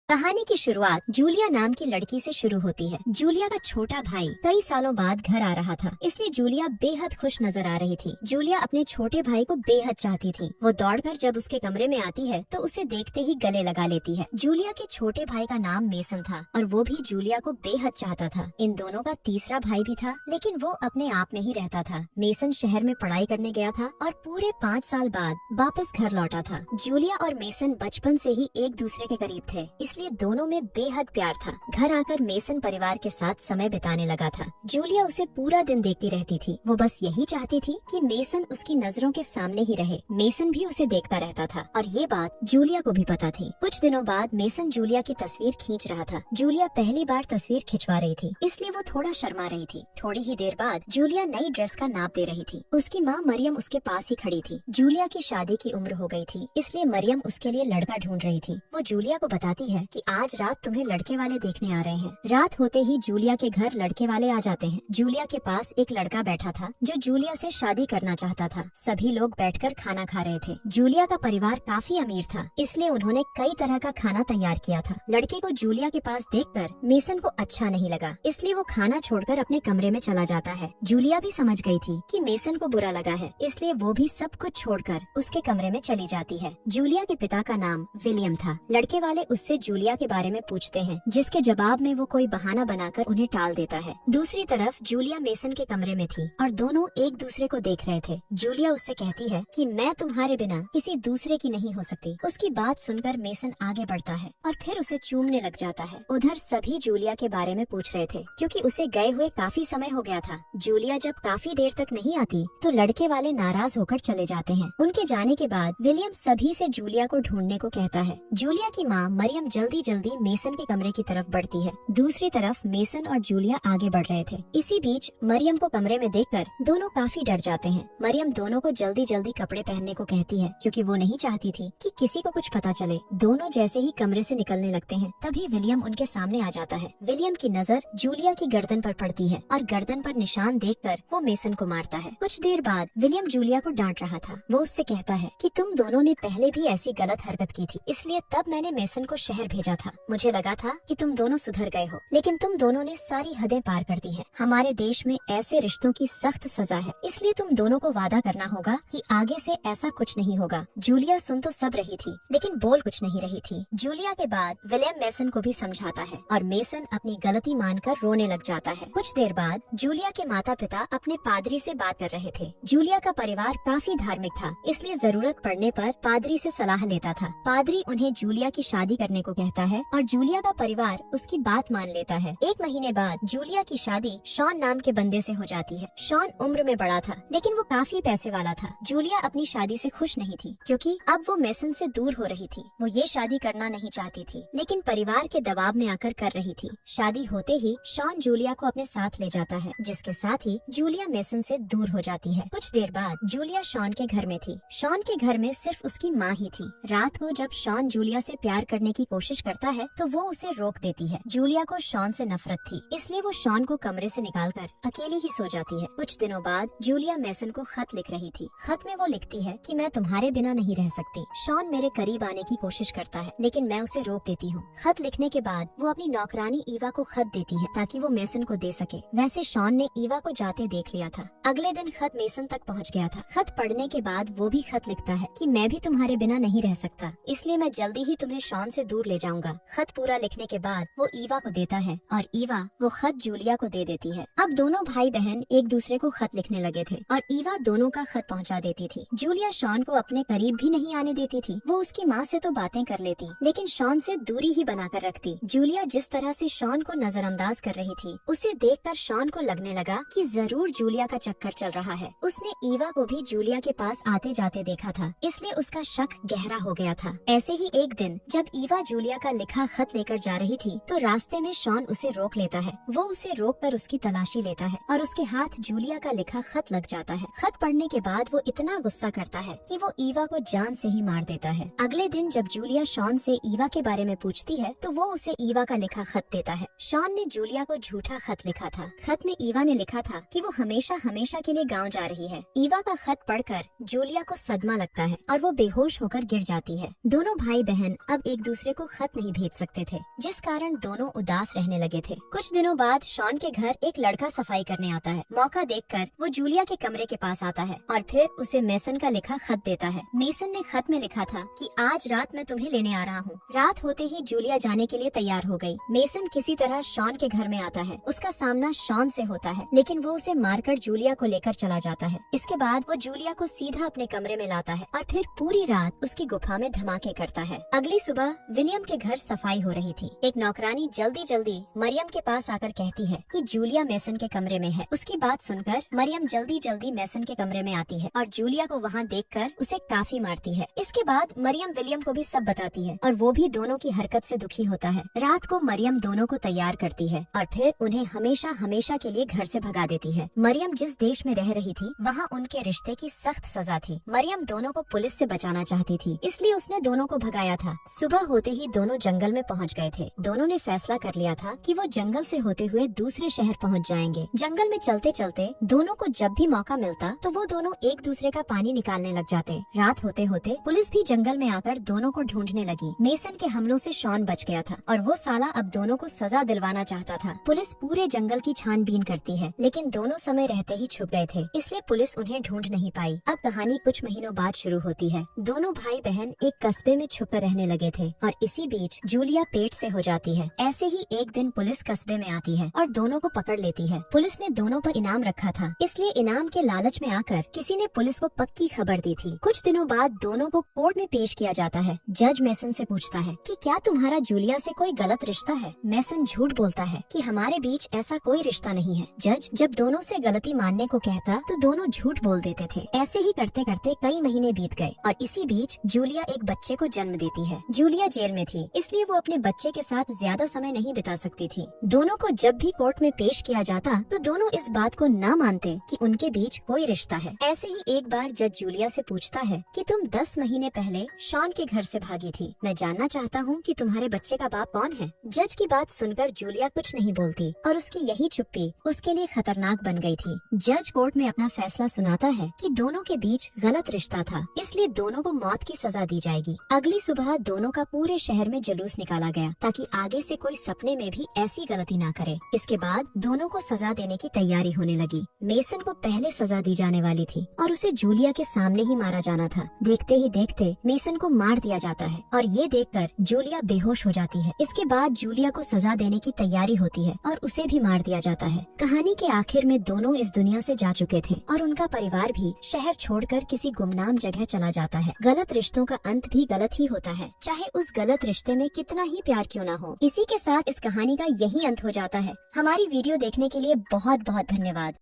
कहानी की शुरुआत जूलिया नाम की लड़की से शुरू होती है। जूलिया का छोटा भाई कई सालों बाद घर आ रहा था, इसलिए जूलिया बेहद खुश नजर आ रही थी। जूलिया अपने छोटे भाई को बेहद चाहती थी। वो दौड़कर जब उसके कमरे में आती है तो उसे देखते ही गले लगा लेती है। जूलिया के छोटे भाई का नाम मेसन था और वो भी जूलिया को बेहद चाहता था। इन दोनों का तीसरा भाई भी था, लेकिन वो अपने आप में ही रहता था। मेसन शहर में पढ़ाई करने गया था और पूरे 5 साल बाद वापस घर लौटा था। जूलिया और मेसन बचपन से ही एक दूसरे के करीब थे, इसलिए दोनों में बेहद प्यार था। घर आकर मेसन परिवार के साथ समय बिताने लगा था। जूलिया उसे पूरा दिन देखती रहती थी। वो बस यही चाहती थी कि मेसन उसकी नजरों के सामने ही रहे। मेसन भी उसे देखता रहता था और ये बात जूलिया को भी पता थी। कुछ दिनों बाद मेसन जूलिया की तस्वीर खींच रहा था। जूलिया पहली बार तस्वीर खिंचवा रही थी, इसलिए वो थोड़ा शर्मा रही थी। थोड़ी ही देर बाद जूलिया नई ड्रेस का नाप दे रही थी। उसकी माँ मरियम उसके पास ही खड़ी थी। जूलिया की शादी की उम्र हो गई थी, इसलिए मरियम उसके लिए लड़का ढूंढ रही थी। वो जूलिया को बताती है कि आज रात तुम्हें लड़के वाले देखने आ रहे हैं। रात होते ही जूलिया के घर लड़के वाले आ जाते हैं। जूलिया के पास एक लड़का बैठा था जो जूलिया से शादी करना चाहता था। सभी लोग बैठकर खाना खा रहे थे। जूलिया का परिवार काफी अमीर था, इसलिए उन्होंने कई तरह का खाना तैयार किया था। लड़के को जूलिया के पास देखकर मेसन को अच्छा नहीं लगा, इसलिए वो खाना छोड़कर अपने कमरे में चला जाता है। जूलिया भी समझ गई थी कि मेसन को बुरा लगा है, इसलिए वो भी सब कुछ छोड़कर उसके कमरे में चली जाती है। जूलिया के पिता का नाम विलियम था। लड़के वाले उससे जूलिया के बारे में पूछते हैं, जिसके जवाब में वो कोई बहाना बनाकर उन्हें टाल देता है। दूसरी तरफ जूलिया मेसन के कमरे में थी और दोनों एक दूसरे को देख रहे थे। जूलिया उससे कहती है कि मैं तुम्हारे बिना किसी दूसरे की नहीं हो सकती। उसकी बात सुनकर मेसन आगे बढ़ता है और फिर उसे चूमने लग जाता है। उधर सभी जूलिया के बारे में पूछ रहे थे, क्योंकि उसे गए हुए काफी समय हो गया था। जूलिया जब काफी देर तक नहीं आती तो लड़के वाले नाराज होकर चले जाते हैं। उनके जाने के बाद विलियम सभी से जूलिया को ढूंढने को कहता है। जूलिया की माँ मरियम जल्दी जल्दी मेसन के कमरे की तरफ बढ़ती है। दूसरी तरफ मेसन और जूलिया आगे बढ़ रहे थे। इसी बीच मरियम को कमरे में देखकर दोनों काफी डर जाते हैं। मरियम दोनों को जल्दी जल्दी कपड़े पहनने को कहती है, क्योंकि वो नहीं चाहती थी कि किसी को कुछ पता चले। दोनों जैसे ही कमरे से निकलने लगते हैं, तभी विलियम उनके सामने आ जाता है। विलियम की नजर जूलिया की गर्दन पर पड़ती है और गर्दन पर निशान देखकर वो मेसन को मारता है। कुछ देर बाद विलियम जूलिया को डांट रहा था। वो उससे कहता है कि तुम दोनों ने पहले भी ऐसी गलत हरकत की थी, इसलिए तब मैंने मेसन को शहर भेजा था। मुझे लगा था कि तुम दोनों सुधर गए हो, लेकिन तुम दोनों ने सारी हदें पार कर दी है। हमारे देश में ऐसे रिश्तों की सख्त सजा है, इसलिए तुम दोनों को वादा करना होगा कि आगे से ऐसा कुछ नहीं होगा। जूलिया सुन तो सब रही थी, लेकिन बोल कुछ नहीं रही थी। जूलिया के बाद विलियम मेसन को भी समझाता है और मेसन अपनी गलती मानकर रोने लग जाता है। कुछ देर बाद जूलिया के माता पिता अपने पादरी से बात कर रहे थे। जूलिया का परिवार काफी धार्मिक था, इसलिए जरूरत पड़ने पर पादरी से सलाह लेता था। पादरी उन्हें जूलिया की शादी करने को कहता है और जूलिया का परिवार उसकी बात मान लेता है। 1 महीने बाद जूलिया की शादी शॉन नाम के बंदे से हो जाती है। शॉन उम्र में बड़ा था, लेकिन वो काफी पैसे वाला था। जूलिया अपनी शादी से खुश नहीं थी, क्योंकि अब वो मेसन से दूर हो रही थी। वो ये शादी करना नहीं चाहती थी, लेकिन परिवार के दबाव में आकर कर रही थी। शादी होते ही शॉन जूलिया को अपने साथ ले जाता है, जिसके साथ ही जूलिया मेसन से दूर हो जाती है। कुछ देर बाद जूलिया शॉन के घर में थी। शॉन के घर में सिर्फ उसकी माँ ही थी। रात को जब शॉन जूलिया से प्यार करने की कोशिश करता है तो वो उसे रोक देती है। जूलिया को शॉन से नफरत थी, इसलिए वो शॉन को कमरे से निकालकर अकेली ही सो जाती है। कुछ दिनों बाद जूलिया मेसन को खत लिख रही थी। खत में वो लिखती है कि मैं तुम्हारे बिना नहीं रह सकती। शॉन मेरे करीब आने की कोशिश करता है, लेकिन मैं उसे रोक देती हूँ। खत लिखने के बाद वो अपनी नौकरानी ईवा को खत देती है ताकि वो मेसन को दे सके। वैसे शॉन ने ईवा को जाते देख लिया था। अगले दिन खत मेसन तक पहुँच गया था। खत पढ़ने के बाद वो भी खत लिखता है कि मैं भी तुम्हारे बिना नहीं रह सकता, इसलिए मैं जल्दी ही तुम्हें शॉन से दूर ले जाऊंगा। खत पूरा लिखने के बाद वो ईवा को देता है और ईवा वो खत जूलिया को दे देती है। अब दोनों भाई बहन एक दूसरे को खत लिखने लगे थे और ईवा दोनों का खत पहुंचा देती थी। जूलिया शॉन को अपने करीब भी नहीं आने देती थी। वो उसकी माँ से तो बातें कर लेती, लेकिन शॉन से दूरी ही बनाकर रखती। जूलिया जिस तरह से शॉन को नजरअंदाज कर रही थी, उसे देखकर शॉन को लगने लगा कि जरूर जूलिया का चक्कर चल रहा है। उसने ईवा को भी जूलिया के पास आते जाते देखा था, इसलिए उसका शक गहरा हो गया था। ऐसे ही एक दिन जब ईवा जूलिया का लिखा खत लेकर जा रही थी तो रास्ते में शॉन उसे रोक लेता है। वो उसे रोककर उसकी तलाशी लेता है और उसके हाथ जूलिया का लिखा खत लग जाता है। खत पढ़ने के बाद वो इतना गुस्सा करता है कि वो ईवा को जान से ही मार देता है। अगले दिन जब जूलिया शॉन से ईवा के बारे में पूछती है तो वो उसे ईवा का लिखा खत देता है। शॉन ने जूलिया को झूठा खत लिखा था। खत में ईवा ने लिखा था कि वो हमेशा हमेशा के लिए गाँव जा रही है। ईवा का खत पढ़कर जूलिया को सदमा लगता है और वो बेहोश होकर गिर जाती है। दोनों भाई बहन अब एक दूसरे को खत नहीं भेज सकते थे, जिस कारण दोनों उदास रहने लगे थे। कुछ दिनों बाद शॉन के घर एक लड़का सफाई करने आता है। मौका देखकर वो जूलिया के कमरे के पास आता है और फिर उसे मेसन का लिखा खत देता है। मेसन ने खत में लिखा था कि आज रात मैं तुम्हें लेने आ रहा हूँ। रात होते ही जूलिया जाने के लिए तैयार हो गई। मेसन किसी तरह शॉन के घर में आता है। उसका सामना शॉन से होता है, लेकिन वो उसे मारकर जूलिया को लेकर चला जाता है। इसके बाद वो जूलिया को सीधा अपने कमरे में लाता है और फिर पूरी रात उसकी गुफा में धमाके करता है। अगली सुबह विलियम के घर सफाई हो रही थी। एक नौकरानी जल्दी जल्दी मरियम के पास आकर कहती है कि जूलिया मेसन के कमरे में है। उसकी बात सुनकर मरियम जल्दी जल्दी मेसन के कमरे में आती है और जूलिया को वहाँ देखकर उसे काफी मारती है। इसके बाद मरियम विलियम को भी सब बताती है और वो भी दोनों की हरकत से दुखी होता है। रात को मरियम दोनों को तैयार करती है और फिर उन्हें हमेशा हमेशा के लिए घर से भगा देती है। मरियम जिस देश में रह रही थी वहाँ उनके रिश्ते की सख्त सजा थी। मरियम दोनों को पुलिस से बचाना चाहती थी, इसलिए उसने दोनों को भगाया था। सुबह होते ही दोनों जंगल में पहुँच गए थे। दोनों ने फैसला कर लिया था कि वो जंगल से होते हुए दूसरे शहर पहुँच जाएंगे। जंगल में चलते चलते दोनों को जब भी मौका मिलता तो वो दोनों एक दूसरे का पानी निकालने लग जाते। रात होते होते पुलिस भी जंगल में आकर दोनों को ढूंढने लगी। मेसन के हमलों से शॉन बच गया था और वो साला अब दोनों को सजा दिलवाना चाहता था। पुलिस पूरे जंगल की छानबीन करती है, लेकिन दोनों समय रहते ही छुप गए थे, इसलिए पुलिस उन्हें ढूंढ नहीं पाई। अब कहानी कुछ महीनों बाद शुरू होती है। दोनों भाई बहन एक कस्बे में छुप कर रहने लगे थे और इसी बीच जूलिया पेट से हो जाती है। ऐसे ही एक दिन पुलिस कस्बे में आती है और दोनों को पकड़ लेती है। पुलिस ने दोनों पर इनाम रखा था, इसलिए इनाम के लालच में आकर किसी ने पुलिस को पक्की खबर दी थी। कुछ दिनों बाद दोनों को कोर्ट में पेश किया जाता है। जज मेसन से पूछता है कि क्या तुम्हारा जूलिया से कोई गलत रिश्ता है? मेसन झूठ बोलता है कि हमारे बीच ऐसा कोई रिश्ता नहीं है। जज जब दोनों से गलती मानने को कहता तो दोनों झूठ बोल देते थे। ऐसे ही करते करते कई महीने बीत गए और इसी बीच जूलिया एक बच्चे को जन्म देती है। जूलिया जेल में थी, इसलिए वो अपने बच्चे के साथ ज्यादा समय नहीं बिता सकती थी। दोनों को जब भी कोर्ट में पेश किया जाता तो दोनों इस बात को न मानते कि उनके बीच कोई रिश्ता है। ऐसे ही एक बार जज जूलिया से पूछता है कि तुम 10 महीने पहले शॉन के घर से भागी थी। मैं जानना चाहता हूँ कि तुम्हारे बच्चे का बाप कौन है? जज की बात सुनकर जूलिया कुछ नहीं बोलती और उसकी यही चुप्पी उसके लिए खतरनाक बन गई थी। जज कोर्ट में अपना फैसला सुनाता है कि दोनों के बीच गलत रिश्ता था, इसलिए दोनों को मौत की सजा दी जाएगी। अगली सुबह दोनों का पूरे शहर में जुलूस निकाला गया ताकि आगे से कोई सपने में भी ऐसी गलती ना करे। इसके बाद दोनों को सजा देने की तैयारी होने लगी। मेसन को पहले सजा दी जाने वाली थी और उसे जूलिया के सामने ही मारा जाना था। देखते ही देखते मेसन को मार दिया जाता है और ये देखकर जूलिया बेहोश हो जाती है। इसके बाद जूलिया को सजा देने की तैयारी होती है और उसे भी मार दिया जाता है। कहानी के आखिर में दोनों इस दुनिया से जा चुके थे और उनका परिवार भी शहर छोड़कर किसी गुमनाम जगह चला जाता है। गलत रिश्तों का अंत भी गलत ही होता है, चाहे उस गलत रिश्ते में कितना ही प्यार क्यों ना हो। इसी के साथ इस कहानी का यही अंत हो जाता है। हमारी वीडियो देखने के लिए बहुत बहुत धन्यवाद।